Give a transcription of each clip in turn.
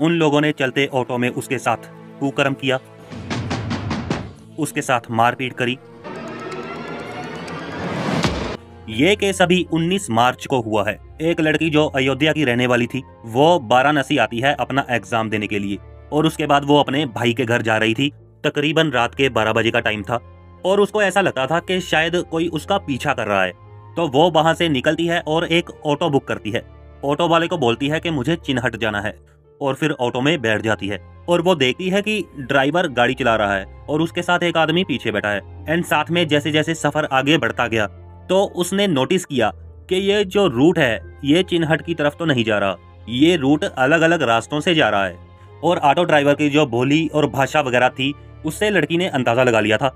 उन लोगों ने चलते ऑटो में उसके साथ कुकर्म किया, उसके साथ मारपीट करी। ये केस अभी 19 मार्च को हुआ है। एक लड़की जो अयोध्या की रहने वाली थी, वो वाराणसी आती है अपना एग्जाम देने के लिए, और उसके बाद वो अपने भाई के घर जा रही थी। तकरीबन रात के 12 बजे का टाइम था और उसको ऐसा लगता था कि शायद कोई उसका पीछा कर रहा है। तो वो वहां से निकलती है और एक ऑटो बुक करती है। ऑटो वाले को बोलती है कि मुझे चिन्हट जाना है, और फिर ऑटो में बैठ जाती है और वो देखती है कि ड्राइवर गाड़ी चला रहा है और उसके साथ एक आदमी पीछे बैठा है। एंड साथ में जैसे जैसे सफर आगे बढ़ता गया तो उसने नोटिस किया कि ये जो रूट है ये चिन्हट की तरफ तो नहीं जा रहा, ये रूट अलग अलग रास्तों से जा रहा है। और ऑटो ड्राइवर की जो बोली और भाषा वगैरह थी, उससे लड़की ने अंदाजा लगा लिया था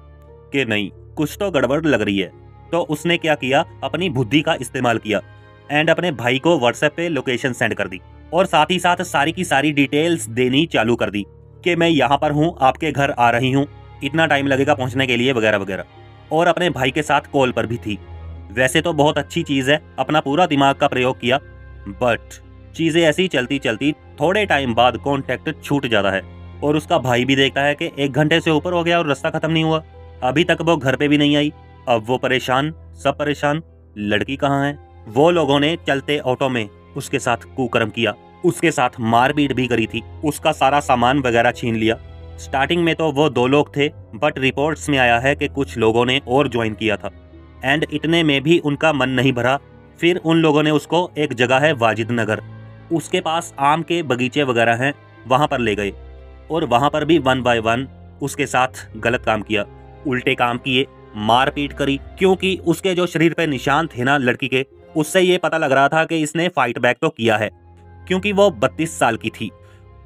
कि नहीं, कुछ तो गड़बड़ लग रही है। तो उसने क्या किया, अपनी बुद्धि का इस्तेमाल किया एंड अपने भाई को व्हाट्सएप पे लोकेशन सेंड कर दी और साथ ही साथ सारी की सारी डिटेल्स देनी चालू कर दी कि मैं यहाँ पर हूँ, आपके घर आ रही हूँ, इतना टाइम लगेगा पहुँचने के लिए वगैरह वगैरह। और अपने भाई के साथ कॉल पर भी थी। वैसे तो बहुत अच्छी चीज है, अपना पूरा दिमाग का प्रयोग किया, बट चीजें ऐसी चलती चलती थोड़े टाइम बाद कॉन्टेक्ट छूट जाता है और उसका भाई भी देखता है कि 1 घंटे से ऊपर हो गया और रास्ता खत्म नहीं हुआ, अभी तक वो घर पे भी नहीं आई। अब वो परेशान, सब परेशान, लड़की कहाँ है। वो लोगों ने चलते ऑटो में उसके साथ कुकर्म किया, उसके साथ मारपीट भी करी थी, उसका सारा सामान वगैरह छीन लिया। स्टार्टिंग में तो वो 2 लोग थे, बट रिपोर्ट्स में आया है कि कुछ लोगों ने और ज्वाइन किया था एंड इतने में भी उनका मन नहीं भरा। फिर उन लोगों ने उसको, एक जगह है वाजिद नगर, उसके पास आम के बगीचे वगैरह हैं, वहां पर ले गए और वहां पर भी 1 बाय 1 उसके साथ गलत काम किया, उल्टे काम किए, मारपीट करी। क्योंकि उसके जो शरीर पे निशान थे ना लड़की के, उससे ये पता लग रहा था कि इसने फाइट बैक तो किया है, क्योंकि वो 32 साल की थी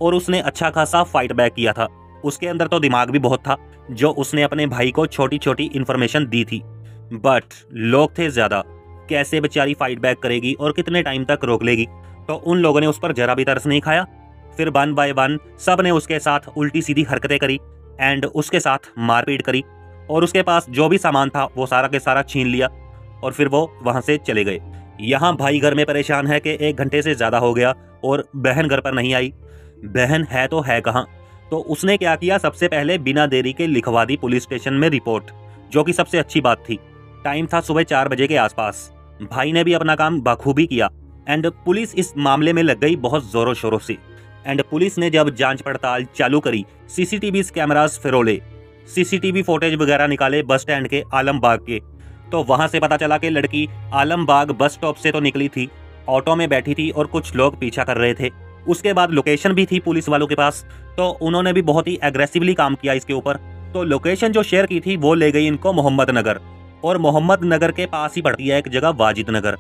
और उसने अच्छा खासा फाइट बैक किया था। उसके अंदर तो दिमाग भी बहुत था, जो उसने अपने भाई को छोटी छोटी इन्फॉर्मेशन दी थी। बट लोग थे ज्यादा, कैसे बेचारी फाइट बैक करेगी और कितने टाइम तक रोक लेगी। तो उन लोगों ने उस पर जरा भी तरस नहीं खाया। फिर 1 बाय 1 सब ने उसके साथ उल्टी सीधी हरकतें करी एंड उसके साथ मारपीट करी और उसके पास जो भी सामान था वो सारा के सारा छीन लिया और फिर वो वहां से चले गए। यहाँ भाई घर में परेशान है कि 1 घंटे से ज्यादा हो गया और बहन घर पर नहीं आई। बहन है तो है कहाँ। तो उसने क्या किया, सबसे पहले बिना देरी के लिखवा दी पुलिस स्टेशन में रिपोर्ट, जो कि सबसे अच्छी बात थी। टाइम था सुबह 4 बजे के आसपास। भाई ने भी अपना काम बखूबी किया एंड पुलिस इस मामले में लग गई बहुत जोरों शोरों से। एंड पुलिस ने जब जांच पड़ताल चालू करी, सीसीटीवी कैमरास फिरोले, सीसीटीवी फुटेज वगैरह निकाले बस स्टैंड के आलमबाग के, तो वहां से पता चला कि लड़की आलमबाग बस स्टॉप से तो निकली थी, ऑटो में बैठी थी और कुछ लोग पीछा कर रहे थे। उसके बाद लोकेशन भी थी पुलिस वालों के पास, तो उन्होंने भी बहुत ही एग्रेसिवली काम किया इसके ऊपर। तो लोकेशन जो शेयर की थी वो ले गई इनको मोहम्मद नगर, और मोहम्मद नगर के पास ही पड़ती है एक जगह वाजिद नगर।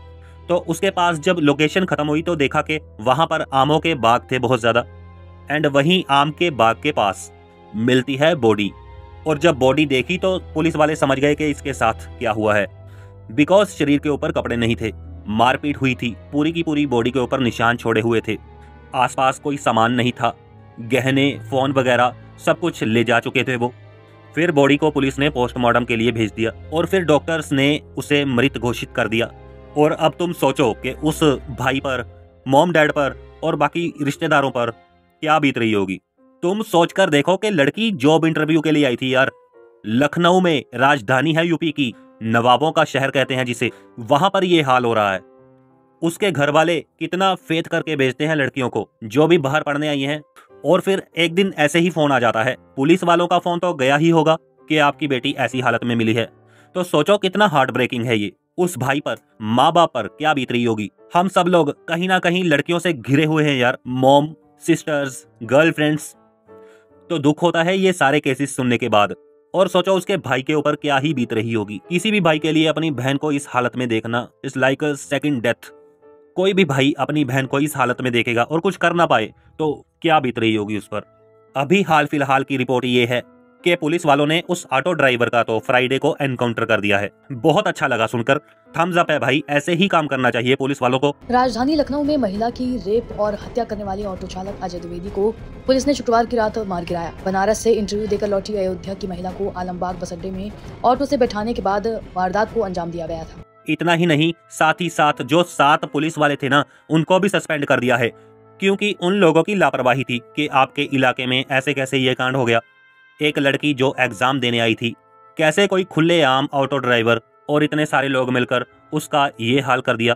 तो उसके पास जब लोकेशन खत्म हुई तो देखा कि वहां पर आमों के बाग थे बहुत ज्यादा एंड वहीं आम के बाग के पास मिलती है बॉडी। और जब बॉडी देखी तो पुलिस वाले समझ गए कि इसके साथ क्या हुआ है, बिकॉज शरीर के ऊपर कपड़े नहीं थे, मारपीट हुई थी, पूरी की पूरी बॉडी के ऊपर निशान छोड़े हुए थे, आसपास कोई सामान नहीं था, गहने फोन वगैरह सब कुछ ले जा चुके थे वो। फिर बॉडी को पुलिस ने पोस्टमार्टम के लिए भेज दिया और फिर डॉक्टर्स ने उसे मृत घोषित कर दिया। और अब तुम सोचो कि उस भाई पर, मॉम डैड पर और बाकी रिश्तेदारों पर क्या बीत रही होगी। तुम सोचकर देखो कि लड़की जॉब इंटरव्यू के लिए आई थी यार, लखनऊ में, राजधानी है यूपी की, नवाबों का शहर कहते हैं जिसे, वहां पर ये हाल हो रहा है। उसके घर वाले कितना फेथ करके भेजते हैं लड़कियों को जो भी बाहर पढ़ने आई हैं, और फिर एक दिन ऐसे ही फोन आ जाता है, पुलिस वालों का फोन तो गया ही होगा कि आपकी बेटी ऐसी हालत में मिली है। तो सोचो कितना हार्ट ब्रेकिंग है ये। उस भाई पर, माँ बाप पर क्या बीत रही होगी। हम सब लोग कहीं ना कहीं लड़कियों से घिरे हुए हैं यार, मॉम, सिस्टर्स, गर्लफ्रेंड्स। तो दुख होता है ये सारे केसेस सुनने के बाद। और सोचो उसके भाई के ऊपर क्या ही बीत रही होगी। किसी भी भाई के लिए अपनी बहन को इस हालत में देखना is like a second death. कोई भी भाई अपनी बहन को इस हालत में देखेगा और कुछ कर ना पाए तो क्या बीत रही होगी उस पर। अभी हाल फिलहाल की रिपोर्ट ये है कि पुलिस वालों ने उस ऑटो ड्राइवर का तो फ्राइडे को एनकाउंटर कर दिया है। बहुत अच्छा लगा सुनकर, थम्स अप है भाई, ऐसे ही काम करना चाहिए पुलिस वालों को। राजधानी लखनऊ में महिला की रेप और हत्या करने वाले ऑटो चालक अजय द्विवेदी को पुलिस ने शुक्रवार की रात मार गिराया। बनारस से इंटरव्यू देकर लौटी अयोध्या की महिला को आलमबाग बस अड्डे में ऑटो से बैठाने के बाद वारदात को अंजाम दिया गया था। इतना ही नहीं, साथ ही साथ जो 7 पुलिस वाले थे ना, उनको भी सस्पेंड कर दिया है। क्योंकि उन लोगों की लापरवाही थी कि आपके इलाके में ऐसे कैसे ये कांड हो गया। एक लड़की जो एग्जाम देने आई थी, कैसे कोई खुलेआम ऑटो ड्राइवर और इतने सारे लोग मिलकर उसका ये हाल कर दिया।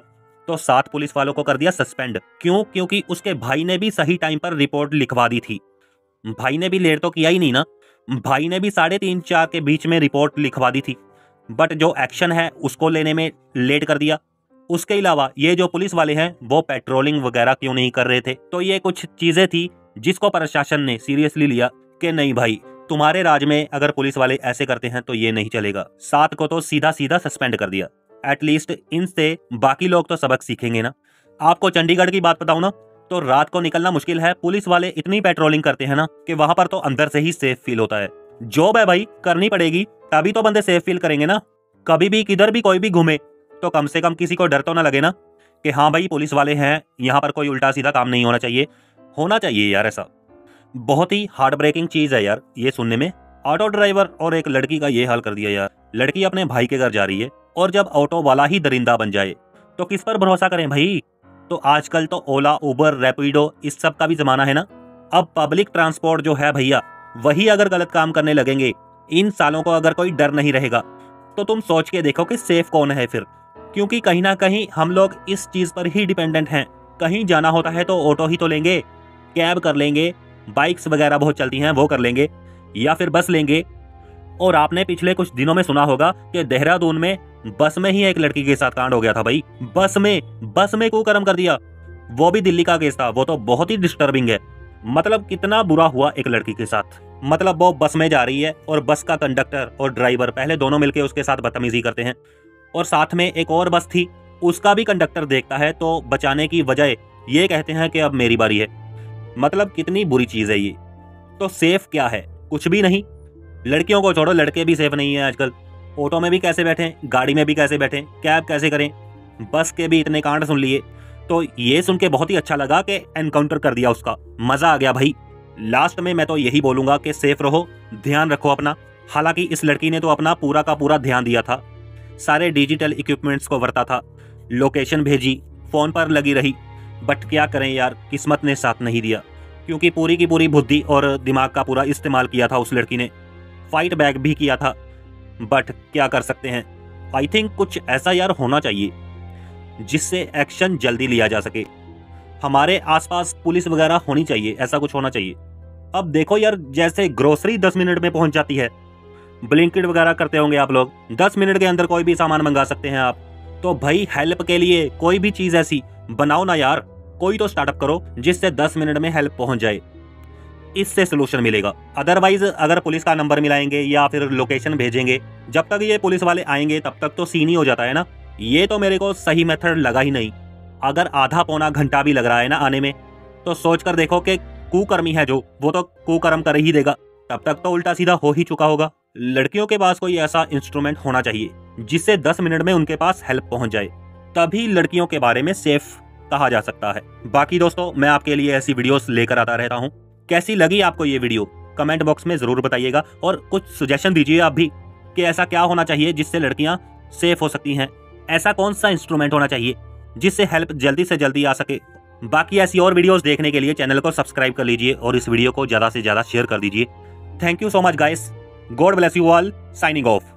तो 7 पुलिस वालों को कर दिया सस्पेंड। क्यों? क्योंकि उसके भाई ने भी सही टाइम पर रिपोर्ट लिखवा दी थी। भाई ने भी लेट तो किया ही नहीं ना, भाई ने भी 3:30-4 के बीच में रिपोर्ट लिखवा दी थी, बट जो एक्शन है उसको लेने में लेट कर दिया। उसके अलावा ये जो पुलिस वाले हैं वो पेट्रोलिंग वगैरह क्यों नहीं कर रहे थे। तो ये कुछ चीजें थी जिसको प्रशासन ने सीरियसली लिया कि नहीं भाई, तुम्हारे राज्य में अगर पुलिस वाले ऐसे करते हैं तो ये नहीं चलेगा। 7 को तो सीधा सीधा सस्पेंड कर दिया। एटलीस्ट इनसे बाकी लोग तो सबक सीखेंगे ना। आपको चंडीगढ़ की बात बताऊं ना, तो रात को निकलना मुश्किल है। पुलिस वाले इतनी पेट्रोलिंग करते हैं ना कि वहां पर तो अंदर से ही सेफ फील होता है। जॉब है भाई, करनी पड़ेगी, तभी तो बंदे सेफ फील करेंगे ना। कभी भी किधर भी कोई भी घूमे तो कम से कम किसी को डर तो ना लगे ना कि हाँ भाई पुलिस वाले हैं, यहाँ पर कोई उल्टा सीधा काम नहीं होना चाहिए। होना चाहिए यार ऐसा। बहुत ही हार्ट ब्रेकिंग चीज है यार ये सुनने में। ऑटो ड्राइवर और एक लड़की का ये हाल कर दिया यार। लड़की अपने भाई के घर जा रही है और जब ऑटो वाला ही दरिंदा बन जाए तो किस पर भरोसा करें भाई। तो आजकल तो ओला, उबर, रैपिडो इस सब का भी जमाना है ना। अब पब्लिक ट्रांसपोर्ट जो है भैया, वही अगर गलत काम करने लगेंगे, इन सालों को अगर कोई डर नहीं रहेगा, तो तुम सोच के देखो कि सेफ कौन है फिर। क्योंकि कहीं ना कहीं हम लोग इस चीज पर ही डिपेंडेंट हैं। कहीं जाना होता है तो ऑटो ही तो लेंगे, कैब कर लेंगे, बाइक्स वगैरह बहुत चलती हैं वो कर लेंगे, या फिर बस लेंगे। और आपने पिछले कुछ दिनों में सुना होगा कि देहरादून में बस में ही एक लड़की के साथ कांड हो गया था भाई। बस में कुकर्म कर दिया। वो भी दिल्ली का केस था। वो तो बहुत ही डिस्टर्बिंग है। मतलब कितना बुरा हुआ एक लड़की के साथ। मतलब वो बस में जा रही है और बस का कंडक्टर और ड्राइवर पहले दोनों मिलकर उसके साथ बदतमीजी करते हैं, और साथ में एक और बस थी, उसका भी कंडक्टर देखता है तो बचाने की बजाय ये कहते हैं कि अब मेरी बारी है। मतलब कितनी बुरी चीज है ये। तो सेफ क्या है? कुछ भी नहीं। लड़कियों को छोड़ो, लड़के भी सेफ नहीं है आजकल। ऑटो में भी कैसे बैठें, गाड़ी में भी कैसे बैठें, कैब कैसे करें, बस के भी इतने कांड सुन लिए। तो ये सुन के बहुत ही अच्छा लगा कि एनकाउंटर कर दिया उसका। मजा आ गया भाई। लास्ट में मैं तो यही बोलूंगा कि सेफ रहो, ध्यान रखो अपना। हालांकि इस लड़की ने तो अपना पूरा का पूरा ध्यान दिया था, सारे डिजिटल इक्विपमेंट्स को वरता था, लोकेशन भेजी, फोन पर लगी रही, बट क्या करें यार, किस्मत ने साथ नहीं दिया। क्योंकि पूरी की पूरी बुद्धि और दिमाग का पूरा इस्तेमाल किया था उस लड़की ने, फाइट बैक भी किया था, बट क्या कर सकते हैं। आई थिंक कुछ ऐसा यार होना चाहिए जिससे एक्शन जल्दी लिया जा सके। हमारे आसपास पुलिस वगैरह होनी चाहिए, ऐसा कुछ होना चाहिए। अब देखो यार, जैसे ग्रोसरी 10 मिनट में पहुंच जाती है, ब्लिंकिट वगैरह करते होंगे आप लोग, 10 मिनट के अंदर कोई भी सामान मंगा सकते हैं आप। तो भाई हेल्प के लिए कोई भी चीज ऐसी बनाओ ना यार, कोई तो स्टार्टअप करो जिससे 10 मिनट में हेल्प पहुंच जाए। इससे सोल्यूशन मिलेगा। अदरवाइज अगर पुलिस का नंबर मिलाएंगे या फिर लोकेशन भेजेंगे, जब तक ये पुलिस वाले आएंगे तब तक तो सीन ही हो जाता है ना। ये तो मेरे को सही मेथड लगा ही नहीं। अगर आधा पौना घंटा भी लग रहा है ना आने में, तो सोच कर देखो कि कुकर्मी है जो, वो तो कुकर्म कर ही देगा, तब तक तो उल्टा सीधा हो ही चुका होगा। लड़कियों के पास कोई ऐसा इंस्ट्रूमेंट होना चाहिए जिससे 10 मिनट में उनके पास हेल्प पहुंच जाए, तभी लड़कियों के बारे में सेफ कहा जा सकता है। बाकी दोस्तों, मैं आपके लिए ऐसी वीडियोस लेकर आता रहता हूं। कैसी लगी आपको ये वीडियो कमेंट बॉक्स में जरूर बताइएगा, और कुछ सजेशन दीजिए आप भी कि ऐसा क्या होना चाहिए जिससे लड़कियां सेफ हो सकती हैं। ऐसा कौन सा इंस्ट्रूमेंट होना चाहिए जिससे हेल्प जल्दी से जल्दी आ सके। बाकी ऐसी और वीडियोस देखने के लिए चैनल को सब्सक्राइब कर लीजिए और इस वीडियो को ज्यादा से ज्यादा शेयर कर दीजिए। Thank you so much guys, God bless you all, signing off.